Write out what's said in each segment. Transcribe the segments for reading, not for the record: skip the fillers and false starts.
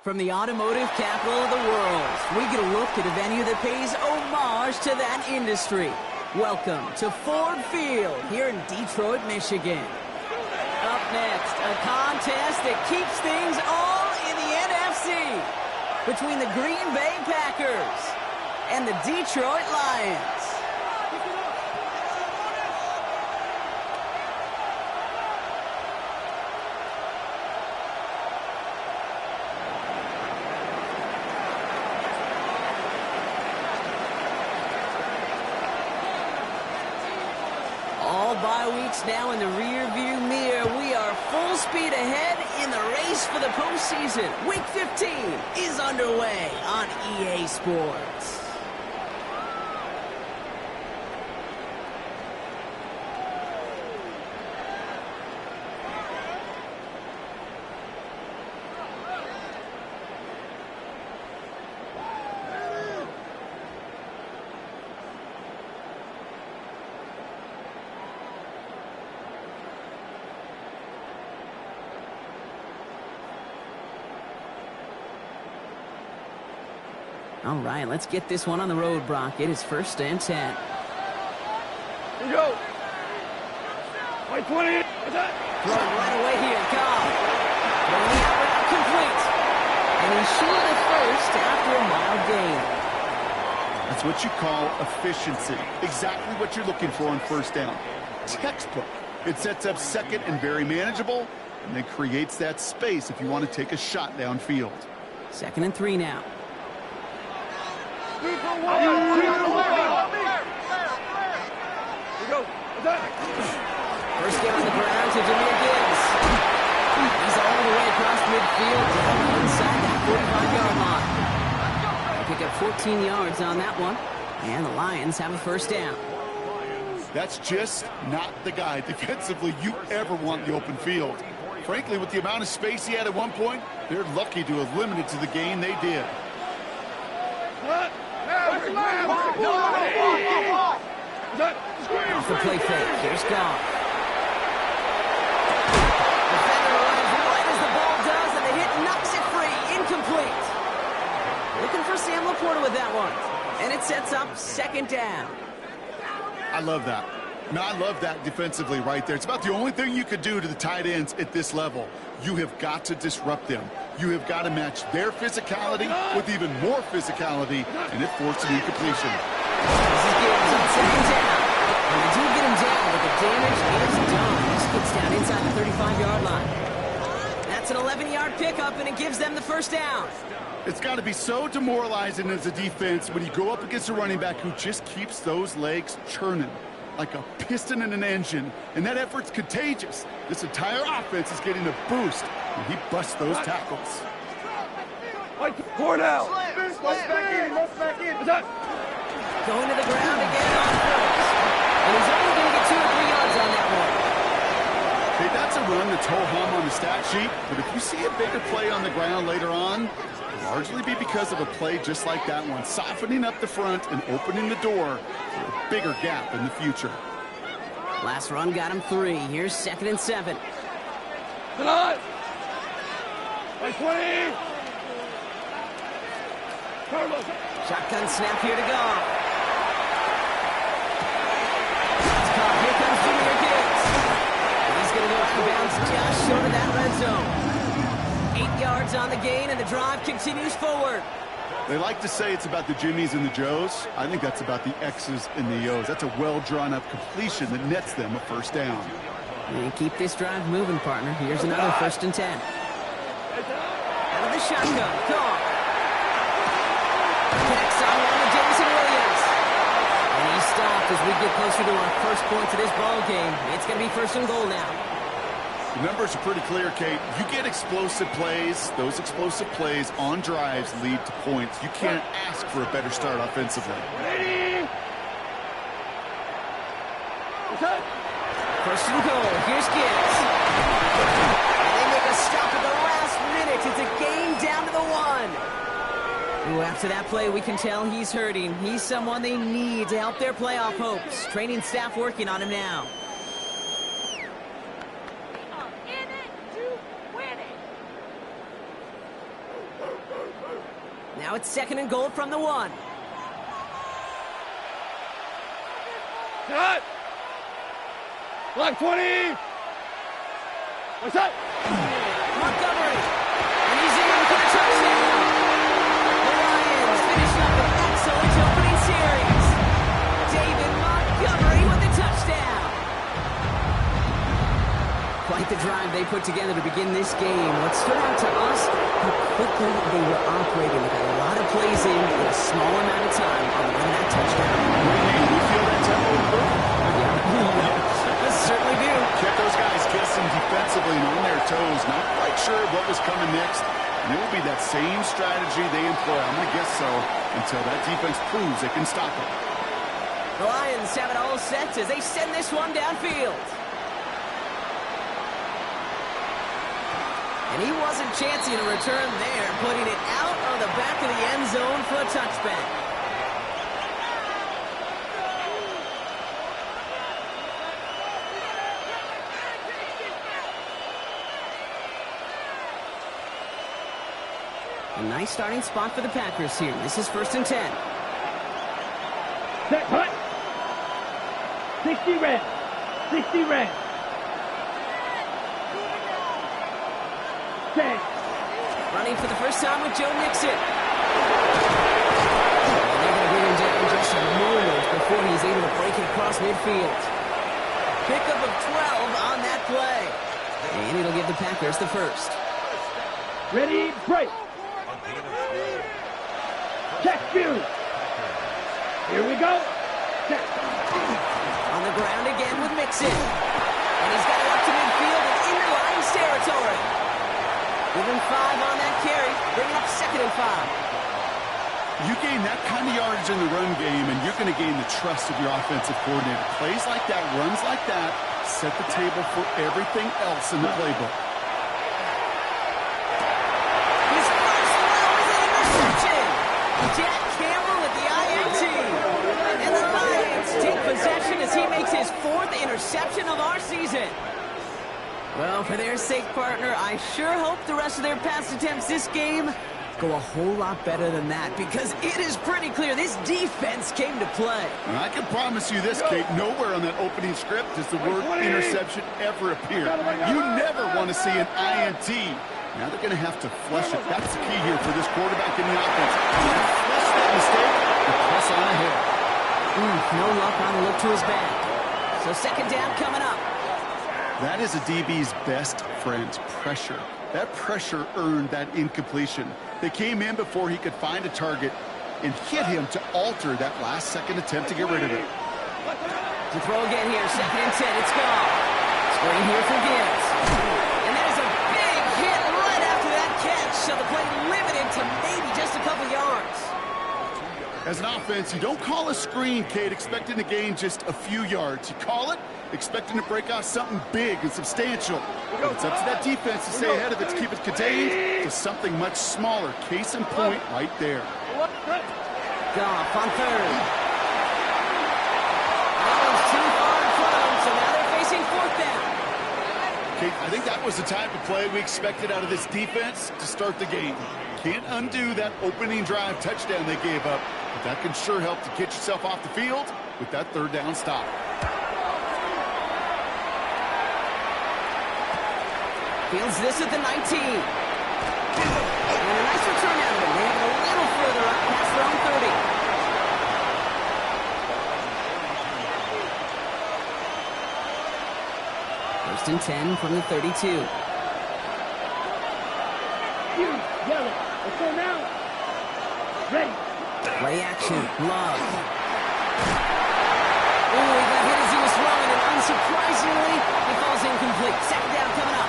From the automotive capital of the world, we get a look at a venue that pays homage to that industry. Welcome to Ford Field here in Detroit, Michigan. Up next, a contest that keeps things all in the NFC between the Green Bay Packers and the Detroit Lions. Bye weeks now in the rear-view mirror. We are full speed ahead in the race for the postseason. Week 15 is underway on EA Sports. All right, let's get this one on the road, Brock. It is 1st and 10. Here you go. White 20. What's that? Throwing right away here, Cobb. Throwing the out complete. And he's short of first after a mild gain. That's what you call efficiency. Exactly what you're looking for on 1st down. Textbook. It sets up 2nd and very manageable, and then creates that space if you want to take a shot downfield. 2nd and 3 now. Here you go. What's that? First down on the ground to Jameer Gibbs. He's all the way across midfield down inside that 45-yard line. They pick up 14 yards on that one, and the Lions have a 1st down. That's just not the guy defensively you ever want in the open field. Frankly, with the amount of space he had at one point, they're lucky to have limited to the gain they did. What? Off the play fake. Here's Goff. Defender arrives right as the ball does, and the hit knocks it free. Incomplete. Looking for Sam Laporta with that one. And it sets up 2nd down. I love that. Now, I love that defensively right there. It's about the only thing you could do to the tight ends at this level. You have got to disrupt them. You have got to match their physicality with even more physicality, and it forced an incompletion. This is Gibbs on 2nd down. And they do get him down, but the damage is done. He gets down inside the 35-yard line. That's an 11-yard pickup, and it gives them the 1st down. It's got to be so demoralizing as a defense when you go up against a running back who just keeps those legs churning like a piston in an engine, and that effort's contagious. This entire offense is getting a boost, and he busts those tackles. Poured out. Let's back in. What's that? Going to the ground again on 1st. And he's only going to get 2 or 3 yards on that one. Hey, that's a run that's ho-hum on the stat sheet, but if you see a bigger play on the ground later on, it'll largely be because of a play just like that one, softening up the front and opening the door for a bigger gap in the future. Last run got him 3. Here's 2nd and 7. Tonight. White 20. Carlos. Shotgun snap here to go. It's caught. Here comes Jameer Gibbs. And he's going to go out of bounds just short of that red zone. 8 yards on the gain, and the drive continues forward. They like to say it's about the Jimmies and the Joes. I think that's about the X's and the O's. That's a well-drawn-up completion that nets them a 1st down. And keep this drive moving, partner. Here's another 1st and 10. Out of the shotgun. Gone. Connects on one to Jameson Williams. And he's stopped as we get closer to our first points of this ball game. It's going to be 1st and goal now. The numbers are pretty clear, Kate. You get explosive plays. Those explosive plays on drives lead to points. You can't ask for a better start offensively. Ready. 1st and goal. Here's Gibbs. And they make a stop at the last minute. It's a gain down to the 1. Ooh, after that play, we can tell he's hurting. He's someone they need to help their playoff hopes. Training staff working on him now. In it to win it. Now it's 2nd and goal from the 1. Cut! Block 20! What's up? Montgomery! And he's in for the touchdown! The Lions finishing up an excellent opening series. David Montgomery with the touchdown! Quite the drive they put together to begin this game. What stood out to us, how quickly they were operating. They got a lot of plays in a small amount of time on the that touchdown. You feel that tempo improve? Yeah, certainly do. Kept those guys guessing defensively and on their toes. Not quite sure what was coming next. And it will be that same strategy they employ. I'm going to guess so until that defense proves they can stop it. The Lions have it all set as they send this one downfield. And he wasn't chancing a return there, putting it out of the back of the end zone for a touchback. A nice starting spot for the Packers here. This is 1st and 10. Set, cut! 60 red! 60 red! 10. Running for the first time with Joe Mixon. And they're going to bring him down just a moment before he's able to break it across midfield. Pickup of 12 on that play. And it'll give the Packers the first. Ready, break! Check view! Here we go! Check! On the ground again with Mixon. And he's got it up to midfield and into Lions territory. Give him 5 on that carry. Bring it up 2nd and 5. You gain that kind of yardage in the run game, and you're going to gain the trust of your offensive coordinator. Plays like that, runs like that, set the table for everything else in the playbook. His first throw is an interception. Jack Campbell with the INT. And the Lions take possession as he makes his 4th interception of our season. Well, for their sake, partner, I sure hope the rest of their pass attempts this game go a whole lot better than that, because it is pretty clear this defense came to play. And I can promise you this, Kate, nowhere on that opening script does the word interception ever appear. You never want to see an INT. Now they're going to have to flush it. That's the key here for this quarterback in the offense. Flush that mistake and press on ahead. No luck on the look to his back. So 2nd down coming up. That is a DB's best friend, pressure. That pressure earned that incompletion. They came in before he could find a target and hit him to alter that last-second attempt to get rid of it. To throw again here, 2nd and 10, it's gone. Screen here for Gibbs. And there's a big hit right after that catch, so the play limited to maybe just a couple yards. As an offense, you don't call a screen, Kate, expecting to gain just a few yards. You call it expecting to break off something big and substantial. But it's up to that defense to stay ahead of it, to keep it contained to something much smaller. Case in point right there. Goff on 3rd. That was too far in front of them, so now they're facing 4th down. Kate, I think that was the type of play we expected out of this defense to start the game. Can't undo that opening drive touchdown they gave up, but that can sure help to get yourself off the field with that 3rd down stop. Fields this at the 19. And a nice return out of him. They have it a little further up past their own 30. 1st and 10 from the 32. Yellow. Let's go now. Ready. Play action. Love. Oh, he got hit as he was throwing, and unsurprisingly, he falls incomplete. 2nd down coming up.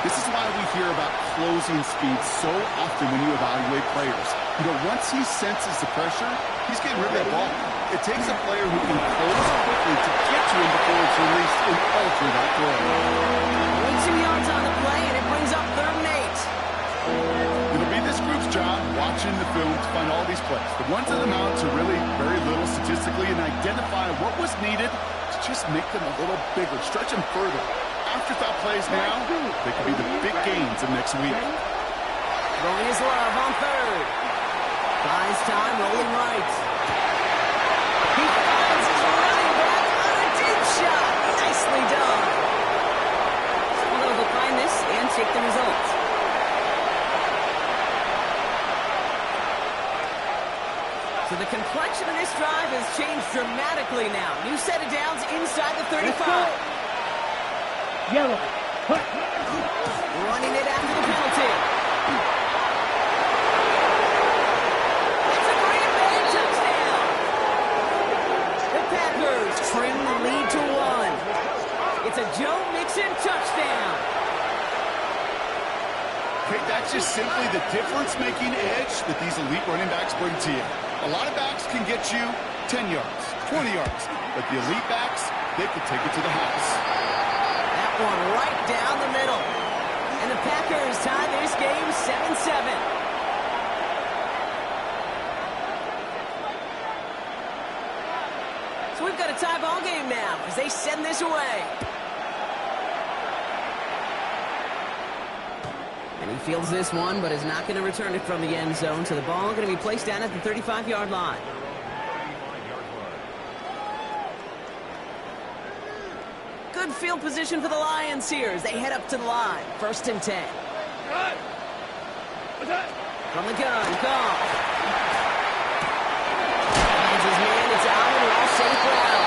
This is why we hear about closing speed so often when you evaluate players. You know, once he senses the pressure, he's getting rid of that ball. It takes a player who can close quickly to get to him before it's released and alter that throw. 2 yards on the play, and it brings up 3rd and 8. It'll be this group's job watching the film to find all these plays. The ones that amount to really very little statistically, and identify what was needed to just make them a little bigger, stretch them further. Afterthought plays now, they could be the big gains of next week. Throwing his Love on 3rd. Buys time, rolling right. He finds his running back on a deep shot. Nicely done. So they'll decline this and take the results. So the complexion of this drive has changed dramatically now. New set of downs inside the 35. Yellow. Running it after the penalty. It's a Green Bay touchdown. The Packers trim the lead to 1. It's a Joe Mixon touchdown. Okay, that's just simply the difference-making edge that these elite running backs bring to you. A lot of backs can get you 10 yards, 20 yards, but the elite backs, they can take it to the house. That one right down the middle. And the Packers tie this game 7-7. So we've got a tie ball game now as they send this away. And he fields this one, but is not going to return it from the end zone. So the ball going to be placed down at the 35-yard line. Good field position for the Lions here as they head up to the line. 1st and 10. From the gun, Goff. Finds his man, it's out, and all St. Brown.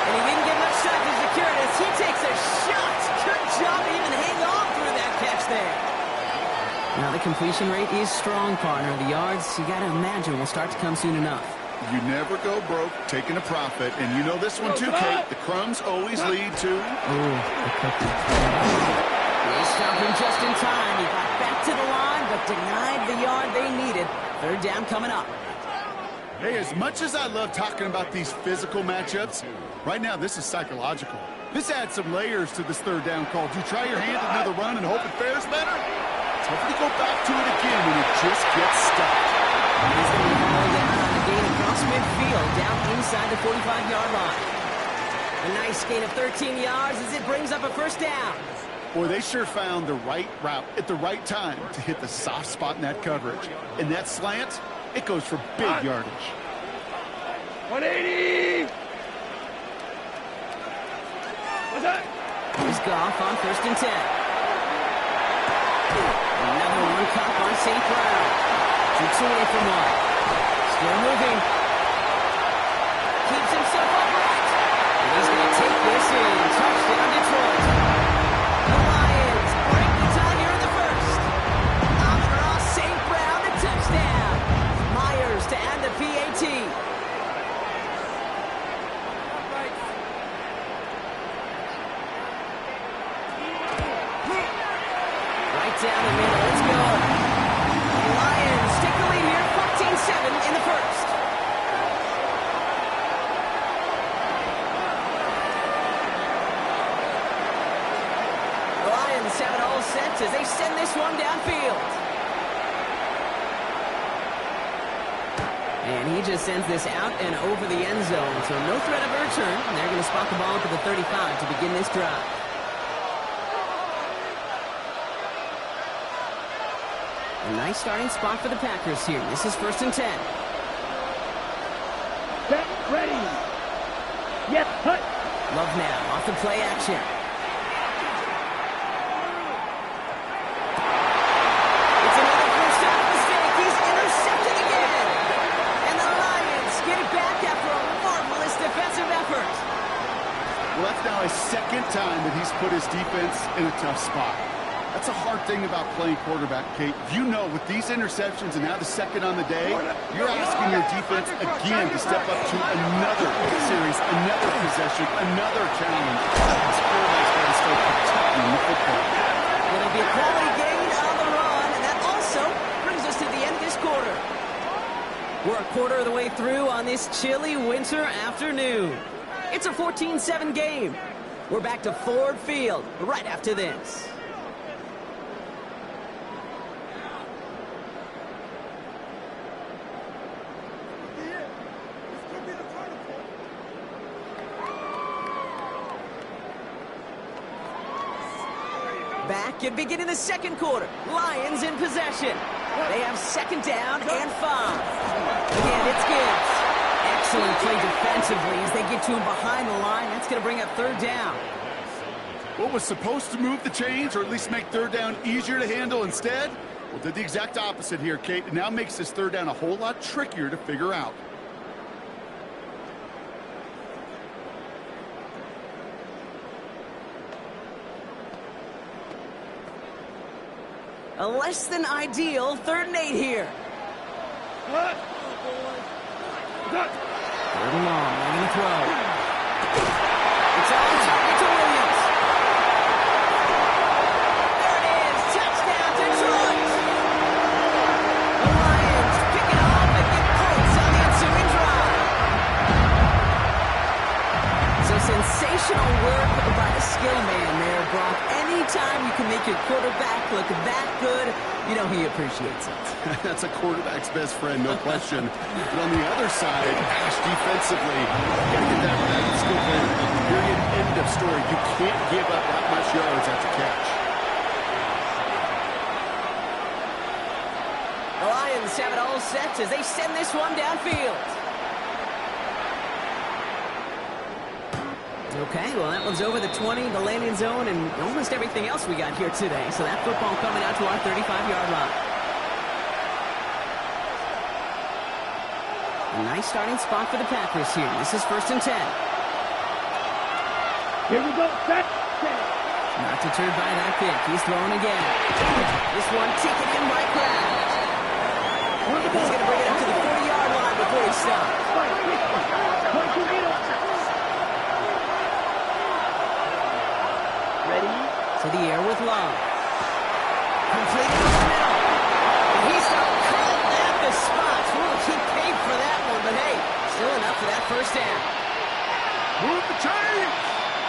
And he didn't get much time to secure it as he takes a shot. Good job to even hang on through that catch there. Now the completion rate is strong, partner. The yards, you got to imagine, will start to come soon enough. You never go broke taking a profit, and you know this one too, Kate. The crumbs always lead to... Oh, the cookie. They stopped him just in time. He got back to the line, but denied the yard they needed. 3rd down coming up. Hey, as much as I love talking about these physical matchups, right now this is psychological. This adds some layers to this 3rd down call. Do you try your hand at another run and hope it fares better? It's tough to go back to it again when it just gets stuck. He's going to be hauled down on a gain across midfield, down inside the 45-yard line. A nice gain of 13 yards as it brings up a 1st down. Boy, they sure found the right route at the right time to hit the soft spot in that coverage. And that slant, it goes for big yardage. 180! What's that? Here's Goff on 1st and 10. Another one caught on St. Brown. 2 away from 1. Still moving. Keeps himself upright. And he's going to take this in. Touchdown Detroit. The Lions break the tie here in the 1st. Amon-Ra St. Brown to touchdown. Myers to add the PAT. Down the middle, let's go. The Lions take the lead here, 14-7 in the 1st. The Lions have it all set as they send this one downfield. And he just sends this out and over the end zone, so no threat of a return. And they're going to spot the ball to the 35 to begin this drive. A nice starting spot for the Packers here. This is 1st and 10. Set, ready. Yes, hut. Love now, off the play action. It's another first down mistake. He's intercepted again. And the Lions get it back after a marvelous defensive effort. Well, that's now his 2nd time that he's put his defense in a tough spot. That's a hard thing about playing quarterback, Kate. You know, with these interceptions and now the 2nd on the day, you're asking your defense again to step up to another series, another possession, another challenge. This quarterback's got to start protecting the football. It'll be a quality gain on the run, and that also brings us to the end of this quarter. We're a quarter of the way through on this chilly winter afternoon. It's a 14-7 game. We're back to Ford Field right after this. Back and beginning the 2nd quarter. Lions in possession. They have second down and 5. Again, it's Gibbs. Excellent play defensively as they get to him behind the line. That's going to bring up third down. What was supposed to move the chains or at least make third down easier to handle instead? Well, did the exact opposite here, Kate. It now makes this third down a whole lot trickier to figure out. A less than ideal 3rd and 8 here. What? Third and long, they're going to throw. It's on target to Williams. There it is, touchdown Detroit. The Lions pick it off and get points on the ensuing drive. So sensational work by the skill man there, Brock. Anytime you can make your quarterback look that good, you know he appreciates it. That's a quarterback's best friend, no question. But on the other side, gosh, defensively, you got to get that skill player. Period, end of story. You can't give up that much yards after catch. The Lions have it all set as they send this one downfield. Okay, well, that one's over the 20, the landing zone, and almost everything else we got here today. So that football coming out to our 35-yard line. A nice starting spot for the Packers here. This is 1st and 10. Here we go. Set. Not deterred by that pick. He's throwing again. This one taken in by Kraft. He's going to bring it up to the 40-yard line before he stops. To the air with Love. Completed in the middle. And he's caught at the spot. He paid for that one, but hey, still enough for that 1st down. Move the chains!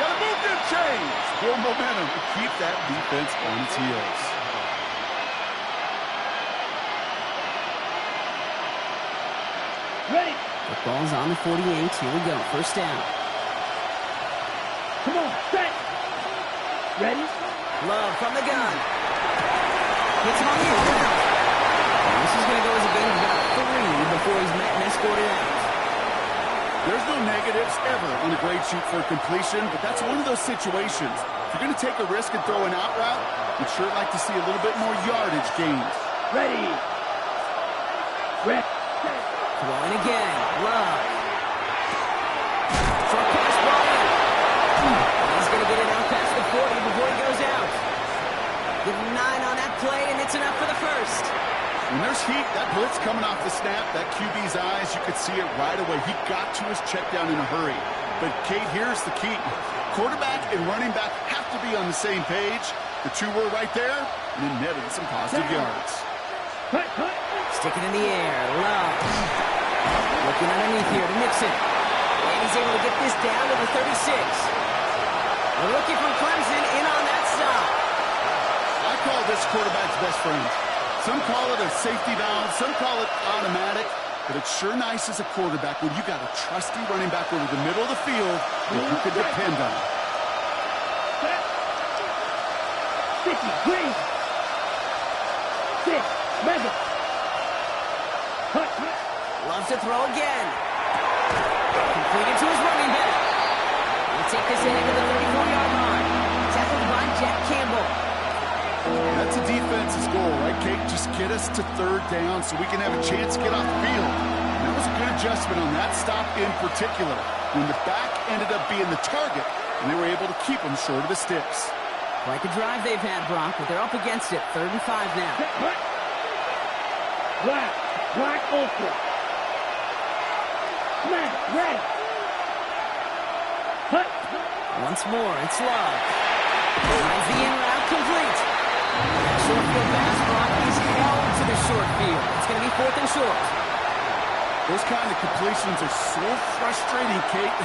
Gotta move them chains! Build momentum to keep that defense on its heels. Ready. Football's on the 48. Here we go. 1st down. Come on, set. Ready. Love from the gun. Hits him on the end. This is going to go as a gain of about 3 before he's met and escorted out. There's no negatives ever on a grade sheet for completion, but that's one of those situations. If you're going to take a risk and throw an out route, you'd sure like to see a little bit more yardage gained. Ready. Ready. Throwing again. Love. Short pass ball in. He's going to get it out past the 40 before he goes out. Give him 9 on that play, and it's enough for the 1st. When there's heat, that blitz coming off the snap, that QB's eyes, you could see it right away. He got to his check down in a hurry. But, Kate, here's the key. Quarterback and running back have to be on the same page. The two were right there, and it netted some positive yards. Stick it in the air. Love. Looking underneath here to mix it. And he's able to get this down to the 36. The rookie from Clemson in on that stop. I call this quarterback's best friend. Some call it a safety valve, some call it automatic, but it's sure nice as a quarterback when you got a trusty running back over the middle of the field that you could depend on. Sticky, green. 6, mega. Loves to throw again. Completed to his running back. He'll take this in into the 34-yard line. Tackled by Jack Campbell. That's a defense's goal, right, Kate? Just get us to 3rd down so we can have a chance to get off the field. And that was a good adjustment on that stop in particular, when the back ended up being the target, and they were able to keep him short of the sticks. Quite the drive they've had, Brock, but they're up against it. 3rd and 5 now. Black ultra. Smash, red. Once more, it's Love. Finds the in route complete. Short field pass, Brock is held to the short field. It's going to be 4th and short. Those kind of completions are so frustrating, Kate.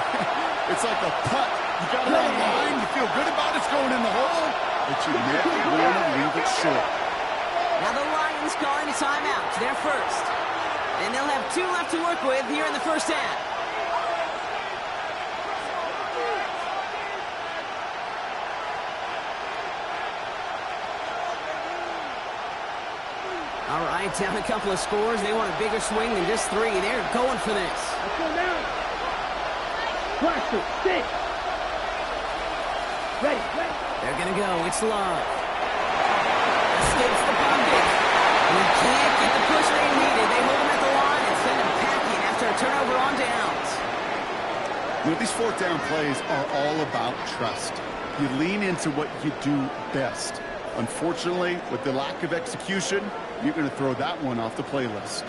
It's like a putt. You got it on line, you feel good about it's going in the hole, but you never want to leave it short. Now the Lions calling a timeout. They're first. And they'll have 2 left to work with here in the 1st half. All right, down a couple of scores. They want a bigger swing than just 3. They're going for this. Let's go down. Pressure, stick. Ready. They're going to go. It's Love. Escapes the pocket. And he can't get the push they needed. They hold him at the line and send him packing after a turnover on downs. You know, these fourth down plays are all about trust. You lean into what you do best. Unfortunately, with the lack of execution, you're going to throw that one off the playlist.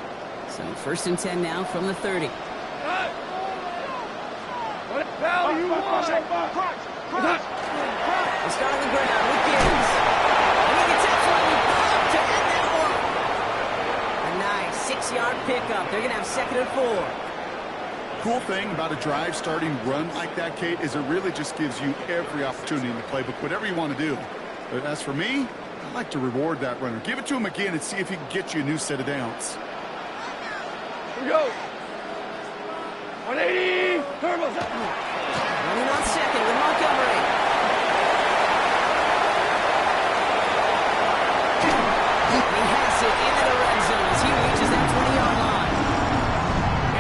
So 1st and 10 now from the 30. What value you want? They start on the ground with Gibbs. And he gets absolutely pumped to end that one. A nice 6-yard pickup. They're going to have 2nd and 4. Cool thing about a drive starting run like that, Kate, is it really just gives you every opportunity in the playbook, whatever you want to do. But as for me, I like to reward that runner. Give it to him again and see if he can get you a new set of downs. Here we go. 180. Turbo. Running on 2nd with Montgomery. He has it into the red zone as he reaches that 20-yard line.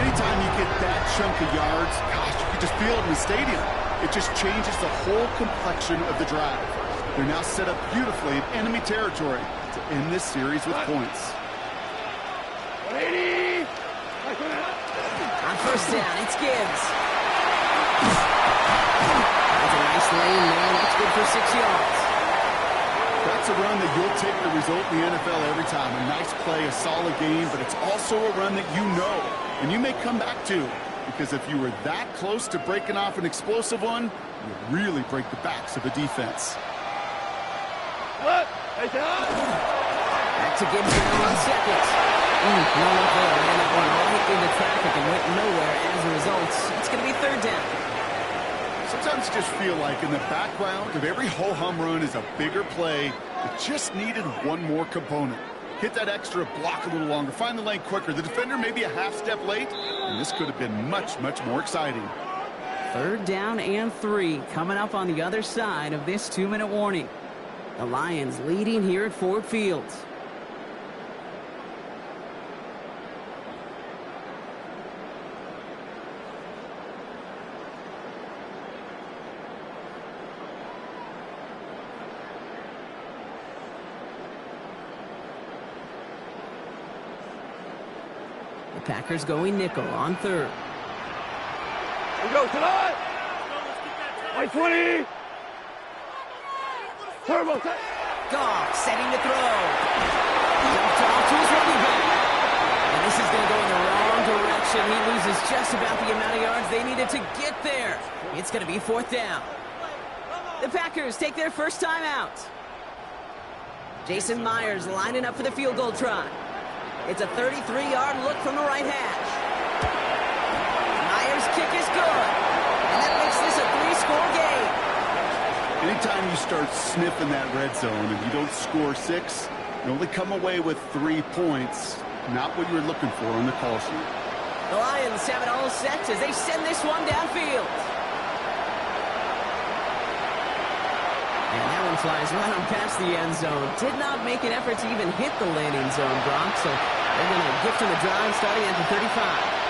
Anytime you get that chunk of yards, gosh, you can just feel it in the stadium. It just changes the whole complexion of the drive. They're now set up beautifully in enemy territory to end this series with points. 180. On 1st down, it's Gibbs. That's a nice lane there. That's good for 6 yards. That's a run that you'll take the result in the NFL every time. A nice play, a solid game, but it's also a run that you know and you may come back to, because if you were that close to breaking off an explosive one, you really break the backs of the defense. Look. Back to Gibbs now on 2nd. No luck there. Ran that one right into traffic and went nowhere as a result. It's going to be 3rd down. Sometimes you just feel like in the background of every ho-hum run is a bigger play that just needed one more component. Hit that extra block a little longer, find the lane quicker. The defender may be a half step late, and this could have been much, much more exciting. 3rd down and 3 coming up on the other side of this 2-minute warning. The Lions leading here at Ford Field. The Packers going nickel on 3rd. Here we go tonight. 120. Turbo. Goff setting the throw. Jumped off to his running back. And this is going to go in the wrong direction. He loses just about the amount of yards they needed to get there. It's going to be 4th down. The Packers take their first time out. Jason Myers lining up for the field goal try. It's a 33-yard look from the right hash. Myers' kick is good. And that makes this a 3-score game. Anytime you start sniffing that red zone and you don't score 6, you only come away with 3 points. Not what you were looking for on the call sheet. The Lions have it all set as they send this one downfield. And that one flies right on past the end zone. Did not make an effort to even hit the landing zone, Brock. So they're going to gift him a drive starting at the 35.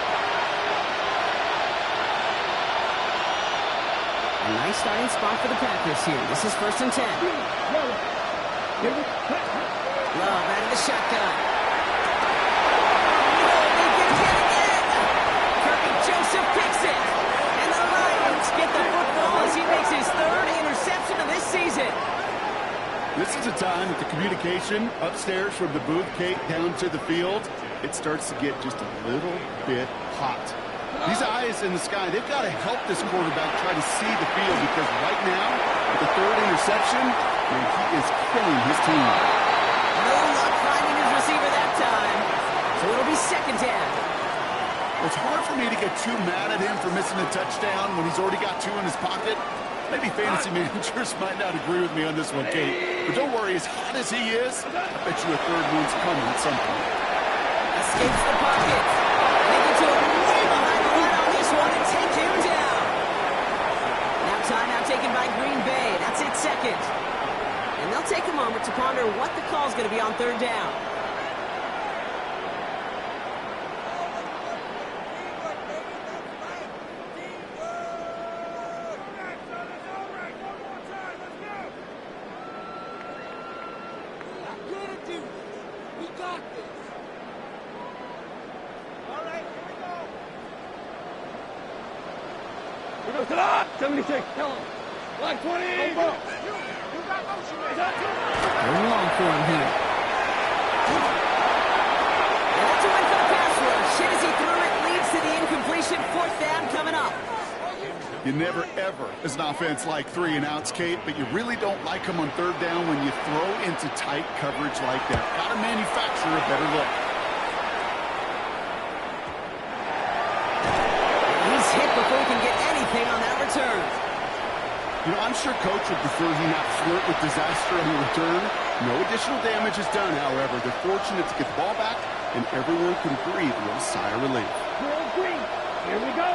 A nice starting spot for the Packers here. This is 1st and 10. Love out of the shotgun. Joseph picks it, and the Lions get the football as he makes his 3rd interception of this season. This is a time that the communication upstairs from the booth, Kate, down to the field, it starts to get just a little bit hot. These eyes in the sky, they've got to help this quarterback try to see the field, because right now, with the 3rd interception, man, he is killing his team. No luck finding his receiver that time, so it'll be 2nd down. It's hard for me to get too mad at him for missing a touchdown when he's already got 2 in his pocket. Maybe fantasy managers might not agree with me on this one, Kate. But don't worry, as hot as he is, I bet you a 3rd one's coming at some point. Escapes the pocket. They get to him way behind the line on this one and take him down. Now timeout taken by Green Bay. That's it, 2nd. And they'll take a moment to ponder what the call is going to be on 3rd down. Here goes to the 76. Tell him. Line 20. Going long for him here. And that's a win for the pass rush. Hit as he threw it, leads to the incompletion. Fourth down coming up. You never, ever, as an offense, like 3-and-outs, Kate, but you really don't like them on third down when you throw into tight coverage like that. Got to manufacture a better look. He's hit before he can get anything on that return. You know, I'm sure Coach would prefer he not flirt with disaster on the return. No additional damage is done, however. They're fortunate to get the ball back, and everyone can breathe a little sigh of relief. Green. Here we go.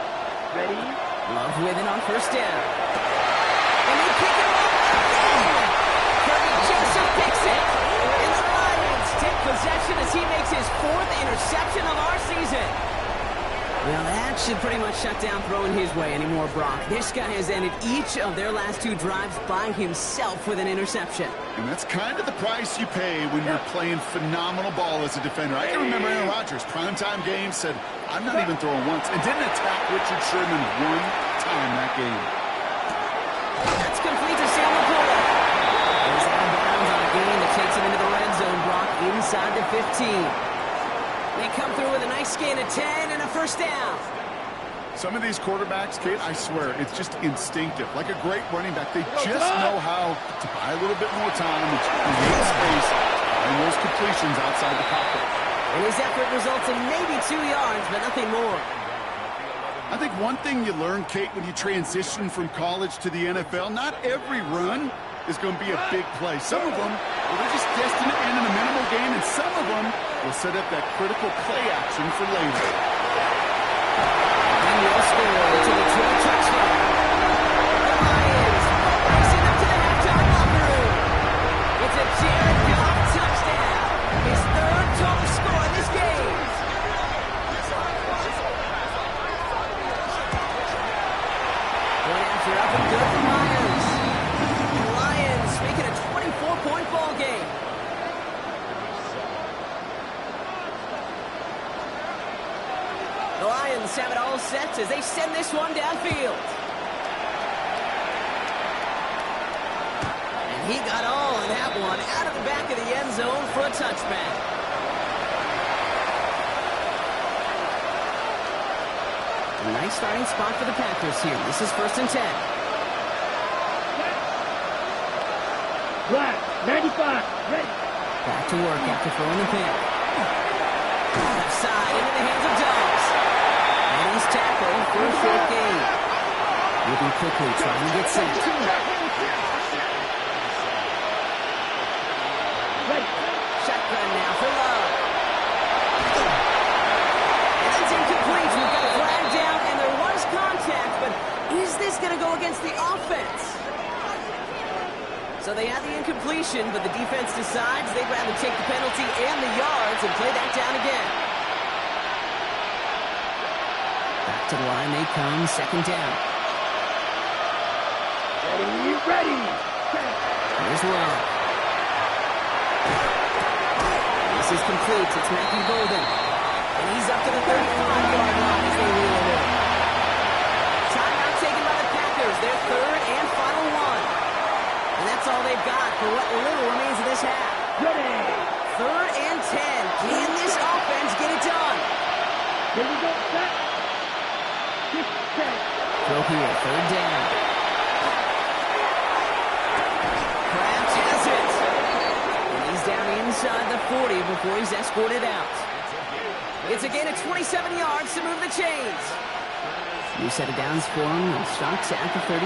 Ready? Love with it on first down. And they kick it off again. Kirby Joseph picks it. And the Lions take possession as he makes his fourth interception of our season. Well, that should pretty much shut down throwing his way anymore, Brock. This guy has ended each of their last two drives by himself with an interception. And that's kind of the price you pay when you're playing phenomenal ball as a defender. I can remember Aaron Rodgers, primetime game, said, I'm not even throwing once, and didn't attack Richard Sherman one time that game. That's complete to Sam LaPorta. He's out of bounds on a gain that takes him into the red zone, Brock, inside the 15. They come through with a nice gain of 10 and a first down. Some of these quarterbacks, Kate, I swear, it's just instinctive. Like a great running back, they just know how to buy a little bit more time and create space and those completions outside the pocket. And his effort results in maybe 2 yards, but nothing more. I think one thing you learn, Kate, when you transition from college to the NFL, not every run is going to be a big play. Some of them, well, they're just destined to end in a minimal gain, and some of them will set up that critical play action for later. And will score to the 12 touchdown. The Lions racing up to the halftime locker room. It's a Jared Goff touchdown. His third total score in this game. Point after up and good for Myers. The Lions making a 24-point ball game. The Lions have it all set as they send this one downfield. And he got all of that one out of the back of the end zone for a touchback. A nice starting spot for the Packers here. This is 1st and 10. Black, 95, ready. Back to work after throwing the pick. Left side into the hands of Dobbs. And he's tackled for a short gain. Moving quickly, trying to get set. Shotgun now for Love. And that's incomplete. We've got a flag down, and there was contact, but is this going to go against the offense? So they had the incompletion, but the defense decides they'd rather take the penalty and the yards and play that down again. Back to the line they come, 2nd down. Ready. Here's Love. This is complete. It's Matthew Golden. And he's up to the 35-yard line as they reel it in. Timeout taken by the Packers. Their third and final one. And that's all they've got for what little remains of this half. Ready. 3rd and 10. Can this offense get it done? Here we go. Set. Throw here. 3rd down. Krabs has it. And he's down inside the 40 before he's escorted out. It's a gain of 27 yards to move the chains. New set of downs for him. And Sharks at the 38.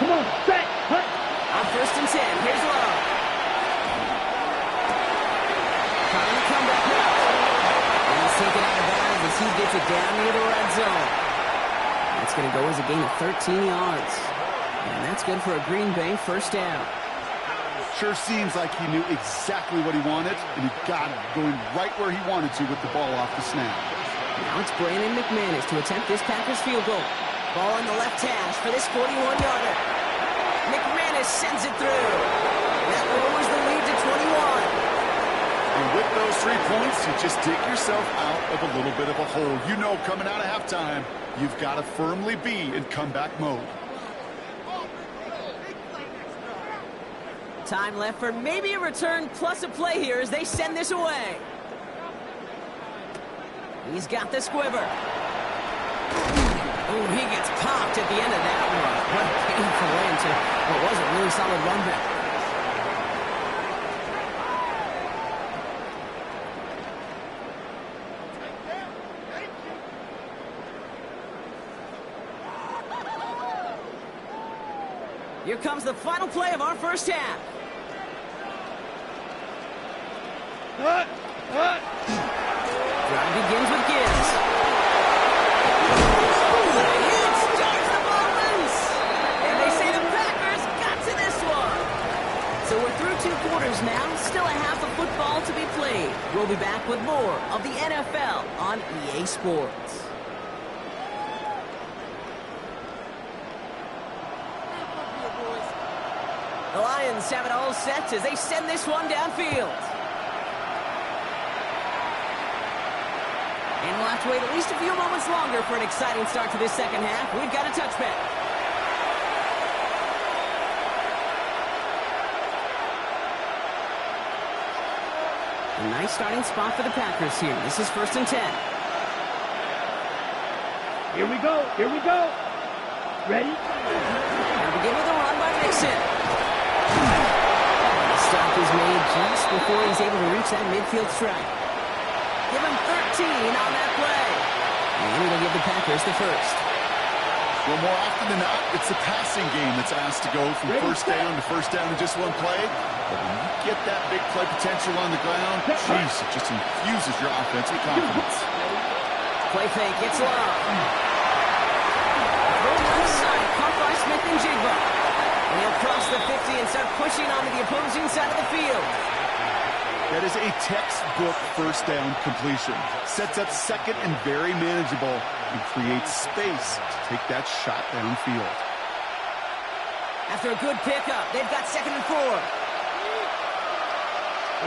Come on, set, hut. On 1st and 10, here's Love. Trying to come back up. And he's taken out of bounds as he gets it down near the red zone. That's going to go as a gain of 13 yards. And that's good for a Green Bay first down. Sure seems like he knew exactly what he wanted, and he got it, going right where he wanted to with the ball off the snap. Now it's Brandon McManus to attempt this Packers field goal. Ball in the left hash for this 41-yarder. McManus sends it through. That lowers the lead to 21. And with those 3 points, you just dig yourself out of a little bit of a hole. You know, coming out of halftime, You've got to firmly be in comeback mode. Time left for maybe a return plus a play here as they send this away. He's got the squiver. Oh, he gets popped at the end of that one. What a painful end to what was a really solid run back. Here comes the final play of our first half. Drive begins with Gibbs. It starts the ball loose. And they say the Packers got to this one. So we're through 2 quarters now. Still a half of football to be played. We'll be back with more of the NFL on EA Sports. The Lions have it all set as they send this one downfield. And we'll have to wait at least a few moments longer for an exciting start to this second half. We've got a touchback. A nice starting spot for the Packers here. This is 1st and 10. Here we go. Here we go. Ready? They'll begin with a run by Mixon. The stop is made just before he's able to reach that midfield strike. Give him 13 on that play. And it'll give the Packers the first. Well, more often than not, it's the passing game that's asked to go from first down in just one play. But when you get that big play potential on the ground, jeez, it just infuses your offensive confidence. Play fake, it's long. Throw left side, caught by Smith and Jigba. And he'll cross the 50 and start pushing onto the opposing side of the field. That is a textbook first down completion. Sets up second and very manageable and creates space to take that shot downfield. After a good pickup, they've got 2nd and 4.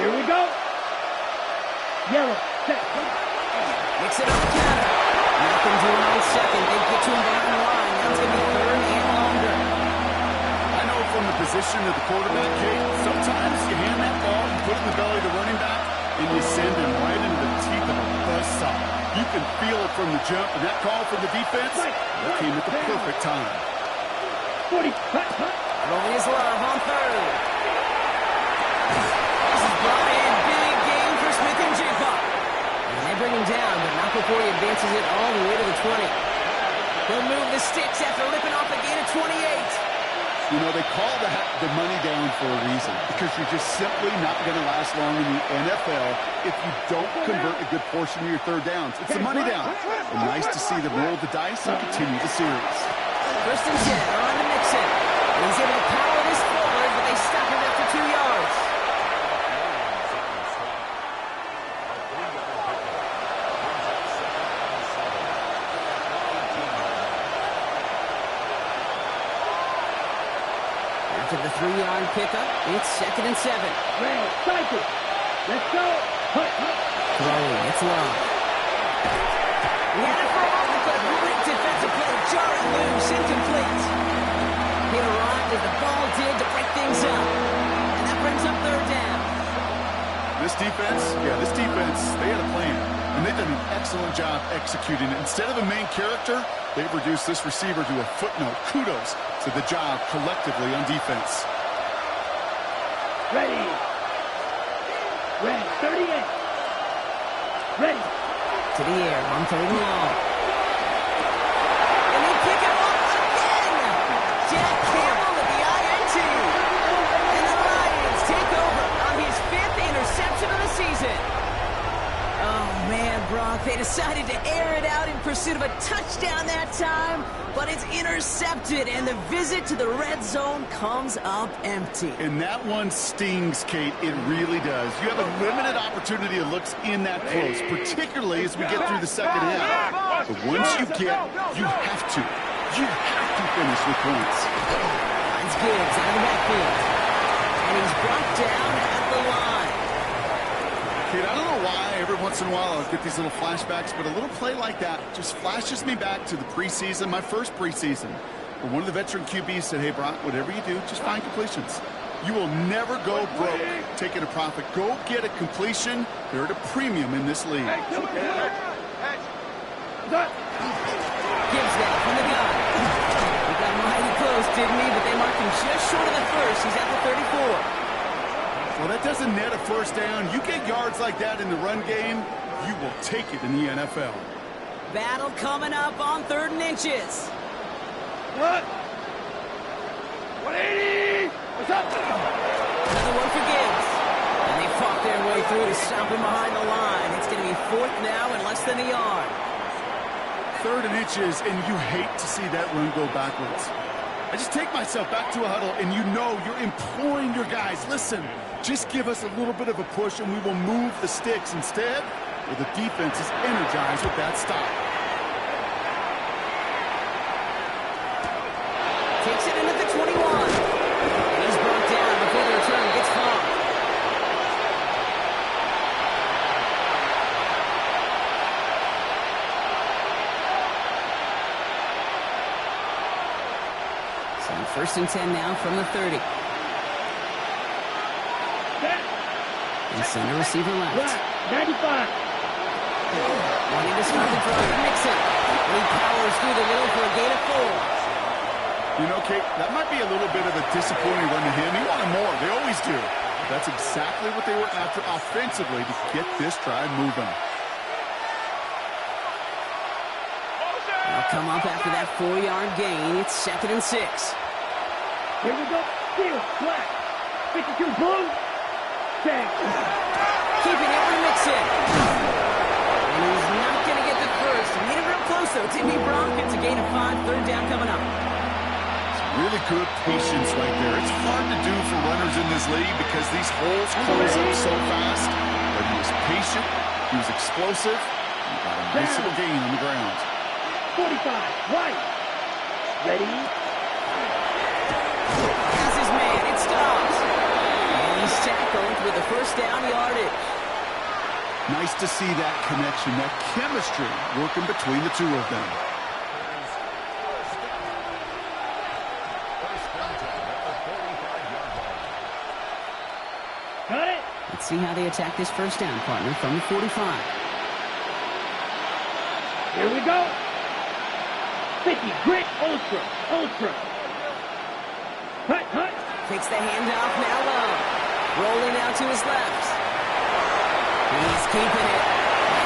Here we go. Yellow. Set. Mix it up, counter. Nothing doing on 2nd. They get to him down the line. Now it's going to be 3rd and longer. I know from the position of the quarterback, Kate, sometimes you hand that ball and put it in the belly of the running back, and you send him right into the teeth of a buzzsaw. You can feel it from the jump, and that call from the defense came at the perfect time. 40. Throwing his love on 3rd. This is brought in. Big game for Smith and Jigba. And they bring him down, but not before he advances it all the way to the 20. He'll move the sticks after ripping off a gain of 28. You know, they call that the money down for a reason, because you're just simply not going to last long in the NFL if you don't convert a good portion of your 3rd downs. It's the money down. And nice to see them roll the dice and continue the series. 1st and 10 are on the Mixon. And he's able to power this forward, but they stop him after 2 yards. After the 3-yard pickup, it's 2nd and 7. Red, cycle. Let's go. Throwing, it's long. He had it for a moment, but a great defensive play. Jarring loose, incomplete. He arrived as the ball did to break things up. And that brings up 3rd down. This defense, they had a plan. And they've done an excellent job executing it. Instead of a main character, they've reduced this receiver to a footnote. Kudos to the job collectively on defense. Ready. Red, 38. Ready. To the air on 3rd and long. And they pick him up again. Jack Campbell with the INT. And the Lions take over on his 5th interception of the season. Oh, man, Brock, they decided to air it out in pursuit of a touchdown that time, but it's intercepted, and the visit to the red zone comes up empty. And that one stings, Kate. It really does. You have a limited opportunity of looks in that close, particularly as we get through the second half. But once you have to finish with points. Finds Gibbs out of the backfield. And he's brought down at the line. Kate, I don't know why every once in a while I'll get these little flashbacks, but a little play like that just flashes me back to the preseason, my first preseason, where one of the veteran QBs said, hey, Brock, whatever you do, just find completions. You will never go broke taking a profit. Go get a completion. They're at a premium in this league. Gibbs now from the gun. He got mighty close, didn't he? But they marked him just short of the first. He's at the 34. Well, that doesn't net a first down. You get yards like that in the run game, you will take it in the NFL. Battle coming up on 3rd and inches. What? 180! What's up? Another one for Gibbs. And they fought their way through to stop him behind the line. It's going to be 4th now and less than a yard. 3rd and inches, and you hate to see that run go backwards. I just take myself back to a huddle, and you know you're imploring your guys, listen, just give us a little bit of a push, and we will move the sticks. Instead, well, the defense is energized with that stop. Takes it in at the 21. And he's brought down before the return gets far. So 1st and 10 now from the 30. And center receiver left. 95. Wanting to start the drive to Mixon. And he powers through the middle for a gain of 4. You know, Kate, that might be a little bit of a disappointing run to him. He wanted more. They always do. That's exactly what they were after offensively to get this drive moving. They'll come up after that 4-yard gain. It's 2nd and 6. Here we go. Field, flat. 52 blue. Thanks. Keeping it with Mixon. And he's not going to get the first. He needed real close, though. Timmy Brock gets a gain of 5. 3rd down coming up. Really good patience right there. It's hard to do for runners in this league because these holes close up so fast. But he was patient. He was explosive. He got a nice little gain on the ground. 45, right. Ready? That's his man. It stops. And he's tackled with a 1st down yardage. Nice to see that connection, that chemistry working between the two of them. Got it. Let's see how they attack this 1st down, partner, from the 45. Here we go. 50, grit, ultra. Hut. Takes the handoff now low. Rolling out to his left. He's keeping it.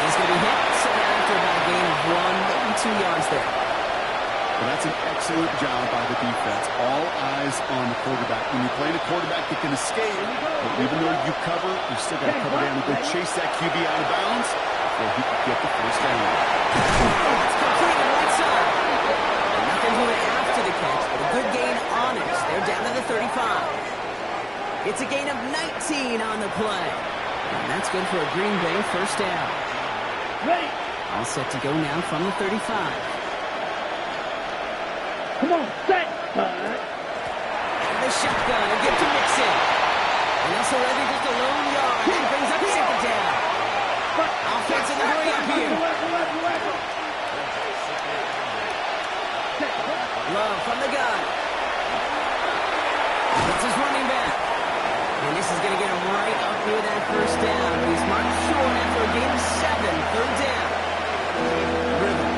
He's going to be hit. So after about a gain of 1, maybe 2 yards there. Well, that's an excellent job by the defense. All eyes on the quarterback. When you're playing a quarterback that can escape, but even though you cover, you still got to cover down and go chase that QB out of bounds before he can get the 1st down. It's completed right side. Nothing to it after the catch, but a good gain on it. They're down to the 35. It's a gain of 19 on the play. And that's good for a Green Bay 1st down. Ready. All set to go now from the 35. Come on, set. And the shotgun will get to Mixon. And that's already just a lone yard. And brings up 2nd down. Offense in the hurry up here. Love from the gun. That's his running back. And this is going to get him right up near that 1st down. He's marked short after a gain of 7. 3rd down. Rhythm.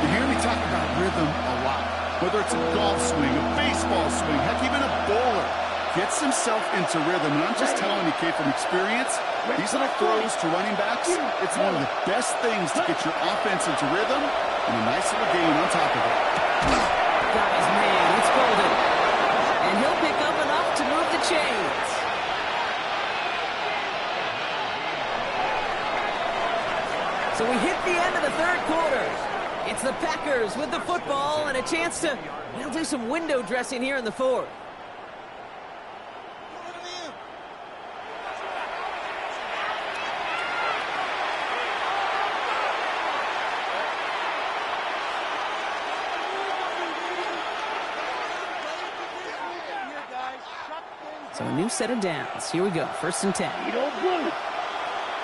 You hear me talk about rhythm a lot. Whether it's a golf swing, a baseball swing, heck, even a bowler gets himself into rhythm. And I'm just telling you, Kate, from experience, these little throws to running backs, it's one of the best things to get your offense into rhythm and a nice little gain on top of it. Got his man. It's golden. And he'll pick up enough to move the chains. So we hit the end of the 3rd quarter. It's the Packers with the football and a chance to, well, do some window dressing here in the 4th. So a new set of downs. Here we go. 1st and 10.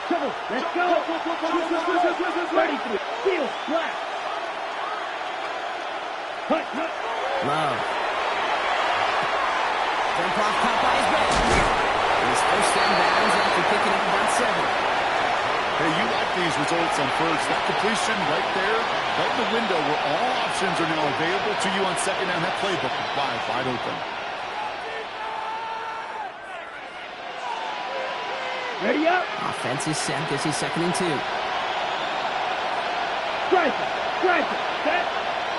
Triple. Let's go. 33. Steal. Black. Hut. Love. Jump off Popeye's back. His first down bounds after picking up about 7. Hey, you like these results on first. That completion right there, right in the window where all options are now available to you on second down. That playbook is wide open. Ready up. Offense is set. This is 2nd and 2. Striker. Set.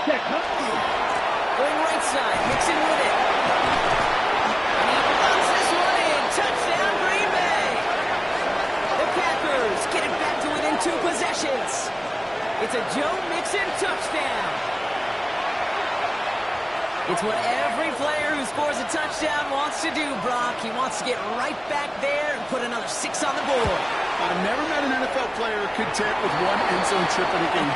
Check. Going right side. Mixing with it. And he bounces this one in. Touchdown, Green Bay. The Packers get it back to within 2 possessions. It's a Joe Mixon touchdown. It's what every player who scores a touchdown wants to do, Brock. He wants to get right back there and put another 6 on the board. I've never met an NFL player content with one end zone trip in a game.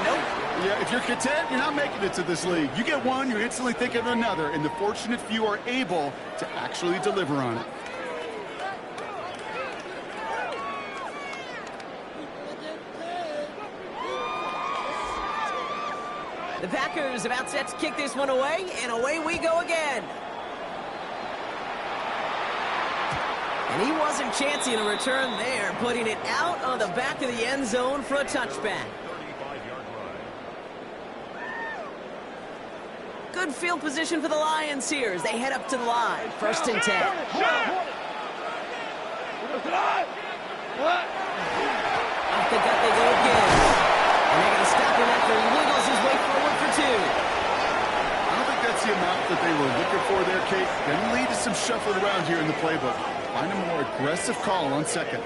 Nope. Yeah, if you're content, you're not making it to this league. You get one, you're instantly thinking of another, and the fortunate few are able to actually deliver on it. The Packers about set to kick this one away, and away we go again. And he wasn't chancing a return there, putting it out on the back of the end zone for a touchback. Good field position for the Lions here as they head up to the line. 1st and 10. Off the gut they go again. And they're going to stop him after he wiggles his way forward for 2. I don't think that's the amount that they were looking for there, Kate. Going to lead to some shuffling around here in the playbook. Find a more aggressive call on 2nd.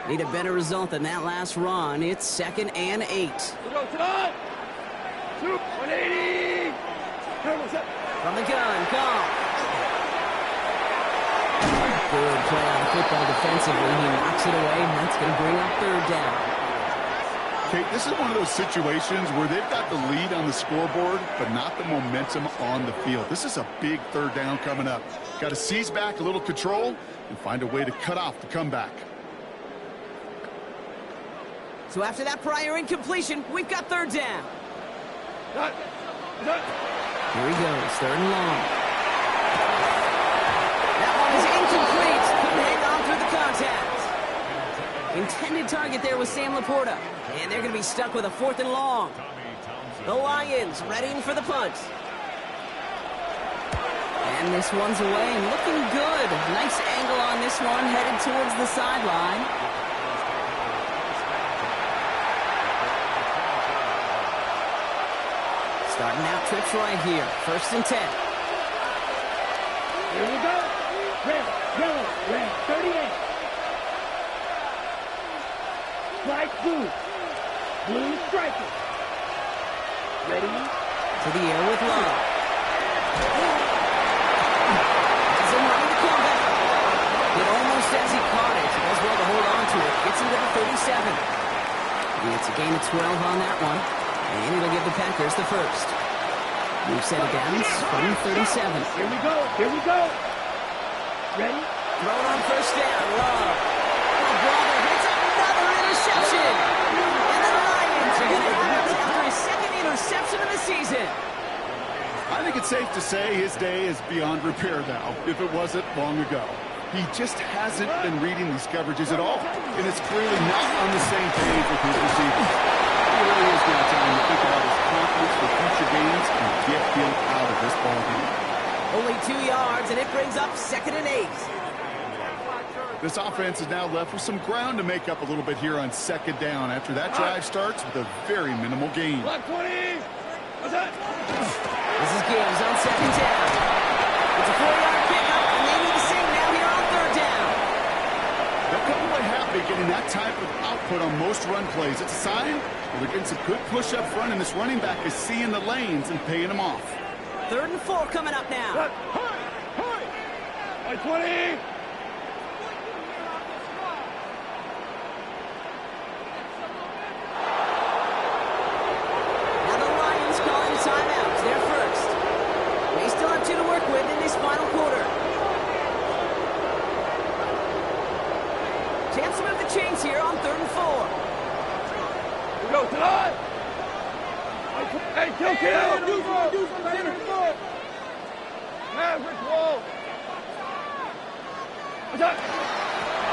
Need a better result than that last run. It's 2nd and 8. 180. From the gun, Goff. Good play on the football defensively. He knocks it away, and that's going to bring up 3rd down. Kate, this is one of those situations where they've got the lead on the scoreboard, but not the momentum on the field. This is a big 3rd down coming up. Got to seize back a little control and find a way to cut off the comeback. So after that prior incompletion, we've got 3rd down. Here he goes, 3rd and long. That one is incomplete. Couldn't hang on through the contact. Intended target there was Sam Laporta. And they're going to be stuck with a 4th and long. The Lions readying for the punt. And this one's away and looking good. Nice angle on this one, headed towards the sideline. Starting out trips right here. 1st and 10. Here we go. Red, yellow, red, 38. Black, blue. Blue striker. Ready? To the air with Love. Has him running the comeback. It almost as he caught it. He does well to hold on to it. Gets him to the 37. It's a gain of 12 on that one. And it'll give the Packers the 1st. Move set of downs from 37. Here we go. Ready? Throw it on 1st down. Love. Oh, brother, hits another interception. And the Lions are going to have it after his 2nd interception of the season. I think it's safe to say his day is beyond repair now, if it wasn't long ago. He just hasn't been reading these coverages at all, and it's clearly not on the same page with his receivers. It really is now time to think about his confidence for future games and get him out of this ballgame. Only 2 yards, and it brings up 2nd and 8. This offense is now left with some ground to make up a little bit here on 2nd down after that drive starts with a very minimal gain. Black 20. What's that? This is Gibbs on 2nd down. It's a 4-yard pickup, and they need the same now here on 3rd down. They'll come away happy getting that type of output on most run plays. It's a sign where they're getting some good push up front, and this running back is seeing the lanes and paying them off. 3rd and 4 coming up now. Black 20. Now the Lions calling timeouts. They're first. They still have 2 to work with in this final quarter. chase here on 3rd and 4. We go to the hey, kill. Maverick wall.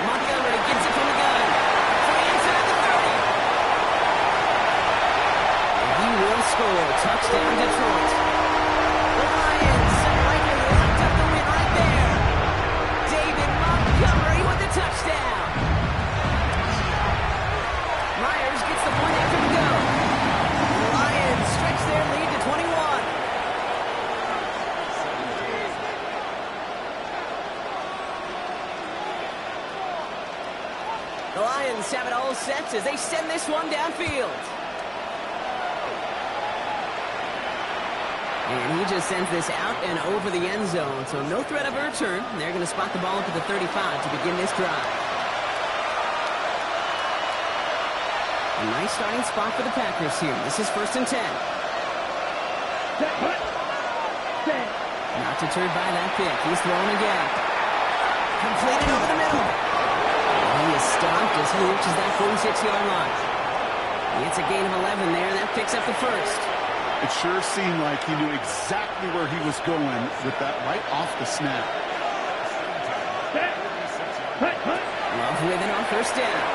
Montgomery gets it from the gun. For the inside the 30. And he will score. Touchdown, Detroit. The Lions rightly locked up the win right there. David Montgomery with the touchdown. Myers gets the point after the go. The Lions stretch their lead to 21. The Lions have it all set as they send this one downfield. And he just sends this out and over the end zone, so no threat of a return. They're going to spot the ball up at the 35 to begin this drive. A nice starting spot for the Packers here. This is 1st and 10. Not deterred by that pick. He's throwing again. Completed over the middle. He is stopped as he reaches that 46-yard line. It's a gain of 11 there, and that picks up the first. It sure seemed like he knew exactly where he was going with that right off the snap. Love with it on 1st down.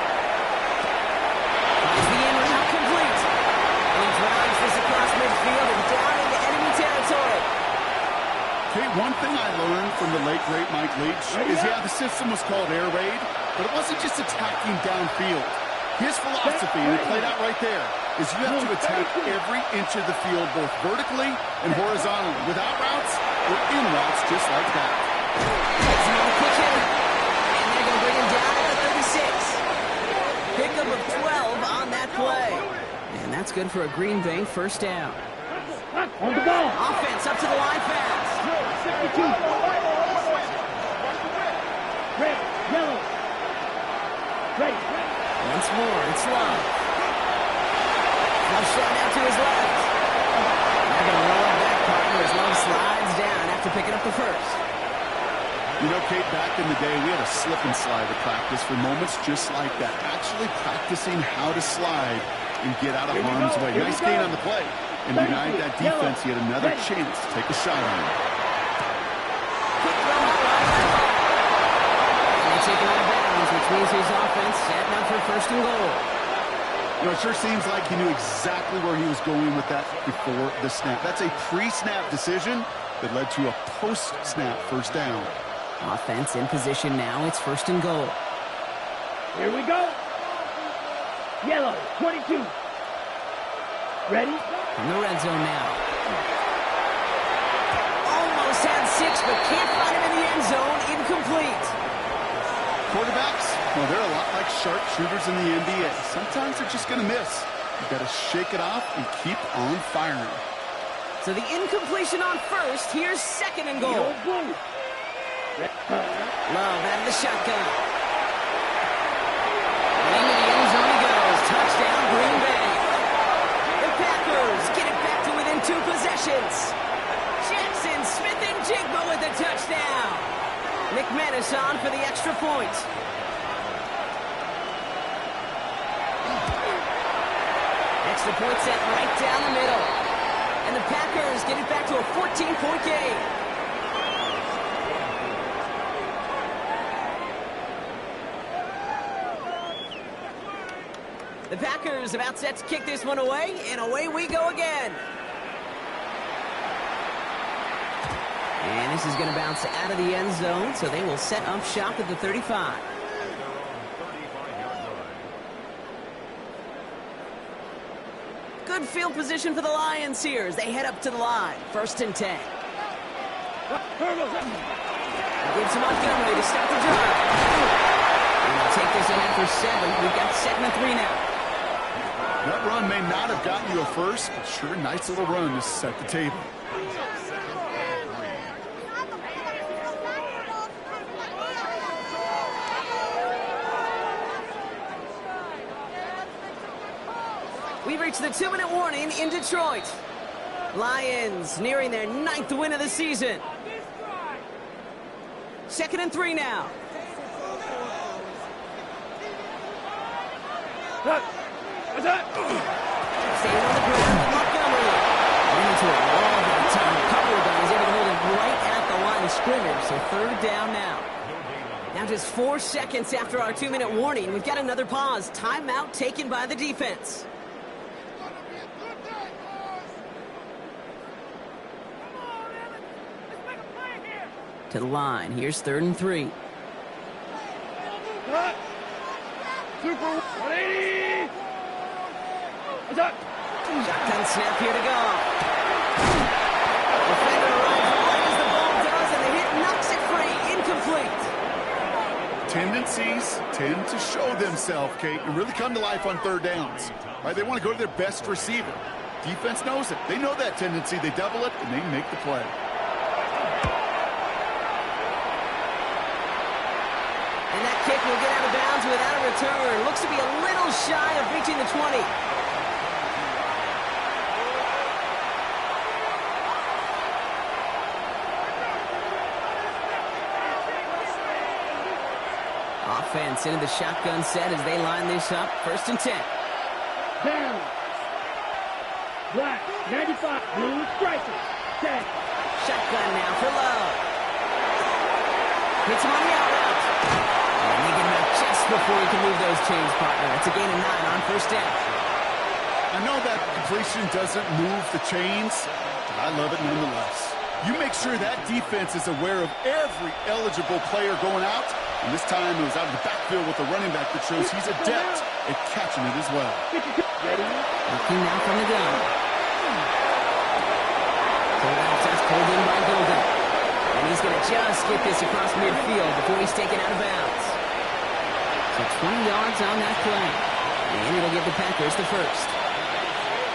Finds the in route complete. And he drives this across midfield and down into enemy territory. Okay, one thing I learned from the late, great Mike Leach is, yeah, the system was called air raid, but it wasn't just attacking downfield. His philosophy, and it played out right there, is you have to attack every inch of the field, both vertically and horizontally, without routes or in routes just like that. Takes him on a quick hitter. And they're going to bring him down at the 36. Pickup of 12 on that play. And that's good for a Green Bay 1st down. On the ball. Offense up to the line fast. Red, yellow. Red. Once more, it's Love. Flush shot out to his left. They're going to roll it back, partner, as Love slides down after picking up the first. You know, Kate, back in the day, we had a slip and slide at practice for moments just like that. Actually practicing how to slide and get out of harm's way. Nice gain on the play. And denied that defense, he had another chance to take a shot on him. And they take him out of bounds, which means his offense setting up for 1st and goal. You know, it sure seems like he knew exactly where he was going with that before the snap. That's a pre-snap decision that led to a post-snap 1st down. Offense in position now. It's 1st and goal. Here we go. Yellow, 22. Ready? From the red zone now. Almost had 6, but can't find him in the end zone. Incomplete. Quarterbacks, well, they're a lot like sharpshooters in the NBA. Sometimes they're just going to miss. You've got to shake it off and keep on firing. So the incompletion on 1st. Here's 2nd and goal. Love out of the shotgun. And into the end zone he goes. Touchdown, Green Bay. The Packers get it back to within 2 possessions. Jackson Smith-Njigba with the touchdown. McManus on for the extra point. Extra point set right down the middle. And the Packers get it back to a 14-point game. The Packers about set to kick this one away, and away we go again. And this is going to bounce out of the end zone, so they will set up shop at the 35. Good field position for the Lions here as they head up to the line. 1st and 10. Gives to Montgomery to start the drive. And they'll take this ahead for 7. We've got 2nd and 3 now. That run may not have gotten you a first, but sure, nice little run to set the table. We've reached the 2-minute warning in Detroit. Lions nearing their 9th win of the season. 2nd and 3 now. Staying on the ground with Montgomery. Went into a wall that time. Couple of guys able to hold him right at the line of scrimmage, so third down now. Now just 4 seconds after our 2-minute warning, we've got another pause. Timeout taken by the defense. To the line. Here's 3rd and 3. Super 180. Shotgun snap here to go. Defender arrives right as the ball does, and the hit knocks it free. Incomplete. Tendencies tend to show themselves, Kate, and really come to life on 3rd downs. Right? They want to go to their best receiver. Defense knows it. They know that tendency. They double it, and they make the play. And that kick will get out of bounds without a return. Looks to be a little shy of reaching the 20. Offense into the shotgun set as they line this up. 1st and 10. Down. Black, 95, blue striker. 10. Shotgun now for Love. Hits him on the out route. And they get him out just before he can move those chains, partner. It's a gain of 9 on 1st down. I know that completion doesn't move the chains, but I love it nonetheless. You make sure that defense is aware of every eligible player going out, and this time it was out of the backfield with a running back that shows he's adept at catching it as well. Looking now from the gun. Pulled out, that's pulled in by Golden. And he's going to just get this across midfield before he's taken out of bounds. So 20 yards on that play. And it'll give the Packers the first.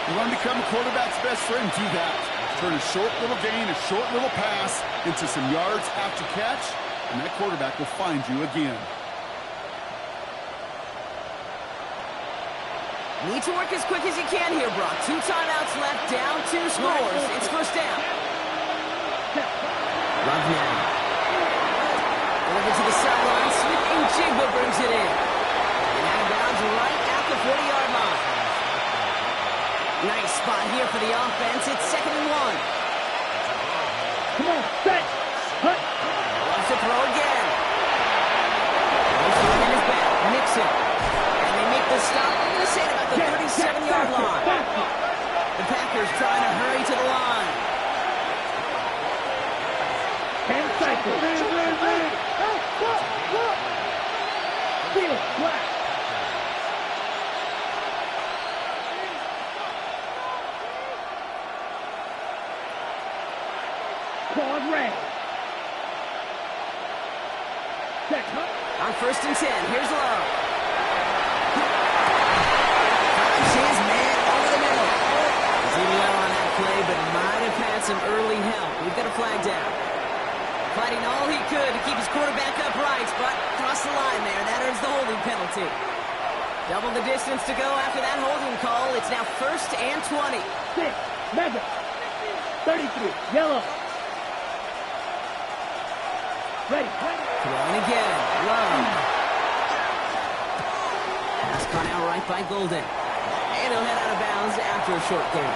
You want to become a quarterback's best friend? Do that. Turn a short little gain, a short little pass into some yards after catch, and that quarterback will find you again. Need to work as quick as you can here, Brock. 2 timeouts left, down 2 scores. It's 1st down. Love now. Delivered to the sideline. Smith and Jigba brings it in. And out of bounds right at the 40-yard line. Nice spot here for the offense. It's 2nd and 1. Come on, set. Hut. Wants to throw again. Goes to in his back. Nixon. And they make the stop. I'm going to say about the 37-yard line. The Packers trying to hurry to the line. 10 seconds. Field, black. Claude red. Check. On 1st and 10, here's Love. Finds his man over the middle. He's eating well on that play, but might have had some early help. We've got a flag down. Fighting all he could to keep his quarterback upright, but crossed the line there. That earns the holding penalty. Double the distance to go after that holding call. It's now 1st and 20. 6, mega. 33, yellow. Ready. Throwing again. Love. Pass caught out right by Golden. And he'll head out of bounds after a short gain.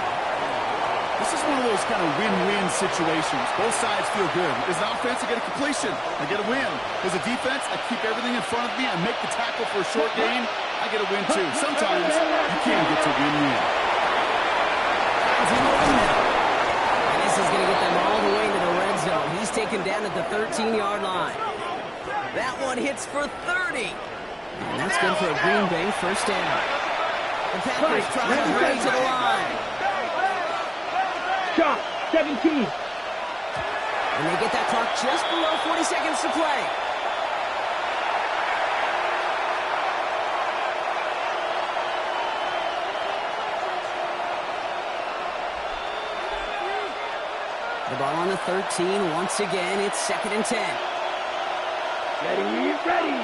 This is one of those kind of win-win situations. Both sides feel good. As an offense, I get a completion. I get a win. As a defense, I keep everything in front of me. I make the tackle for a short gain. I get a win, too. Sometimes you can get to win-win. And this is going to get them all the way into the red zone. He's taken down at the 13-yard line. That one hits for 30. And that's good for a Green Bay 1st down. The Packers trying to hurry to the line. Shot, 17. And they get that clock just below 40 seconds to play. The ball on the 13. Once again, it's 2nd and 10. Ready.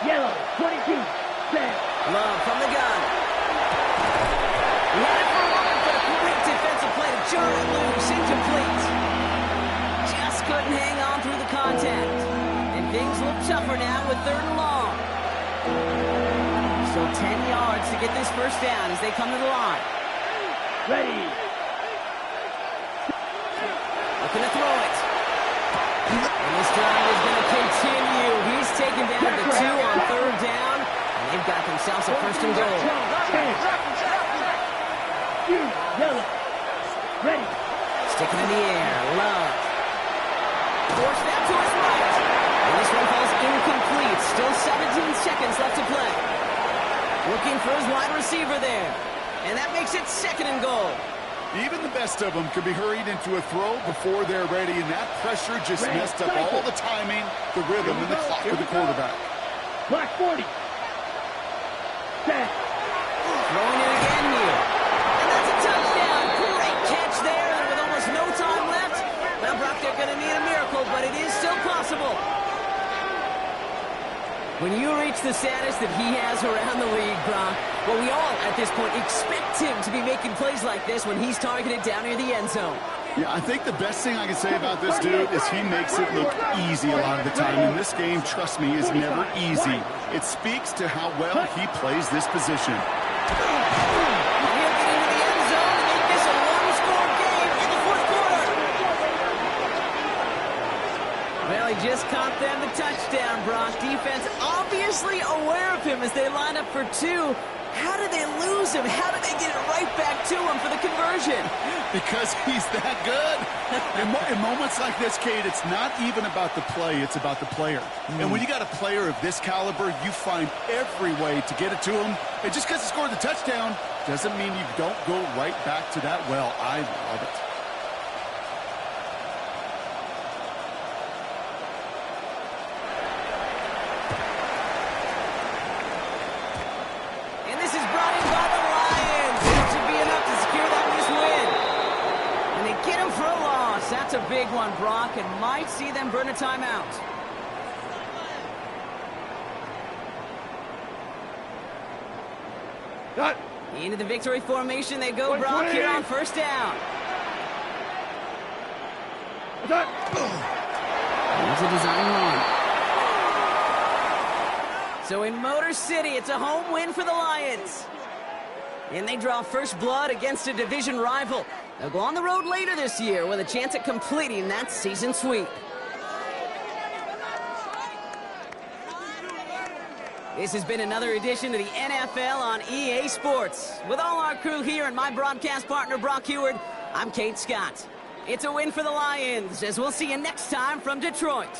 Yellow, 22, 10. Love from the gun. Let it for a moment, but a great defensive play to jar it loose, incomplete. Just couldn't hang on through the contact. And things look tougher now with 3rd and long. Still 10 yards to get this first down as they come to the line. Ready. Looking to throw it. And this drive is going to continue. He's taken down to 2 on third down. And they've got themselves a first and goal. Yellow. Ready. Sticking in the air. Love. Force that to his right. And this one falls incomplete. Still 17 seconds left to play. Looking for his wide receiver there. And that makes it second and goal. Even the best of them could be hurried into a throw before they're ready, and that pressure just messed up all the timing, the rhythm, and the clock of the quarterback. Black 40. Set. Throwing it again here. And that's a touchdown. Great catch there. And with almost no time left, well, Brock, they're going to need a miracle, but it is still possible. When you reach the status that he has around the league, Brock, well, we all, at this point, expect him to be making plays like this when he's targeted down near the end zone. Yeah, I think the best thing I can say about this dude is he makes it look easy a lot of the time. And this game, trust me, is never easy. It speaks to how well he plays this position. He'll get into the end zone and make this a one-score game in the fourth quarter. Well, he just caught them the touchdown, Brock. Defense obviously aware of him as they line up for 2. How did they lose him? How did they get it right back to him for the conversion? Because he's that good. In moments like this, Kate, it's not even about the play, it's about the player. And when you got a player of this caliber, you find every way to get it to him. And just because he scored the touchdown doesn't mean you don't go right back to that well. I love it. That's a big one, Brock, and might see them burn a timeout. Cut. Into the victory formation they go, Brock, here on first down. Cut. Here's a design run. So in Motor City, it's a home win for the Lions. And they draw first blood against a division rival. They'll go on the road later this year with a chance at completing that season sweep. This has been another edition of the NFL on EA Sports. With all our crew here and my broadcast partner, Brock Heward, I'm Kate Scott. It's a win for the Lions, as we'll see you next time from Detroit.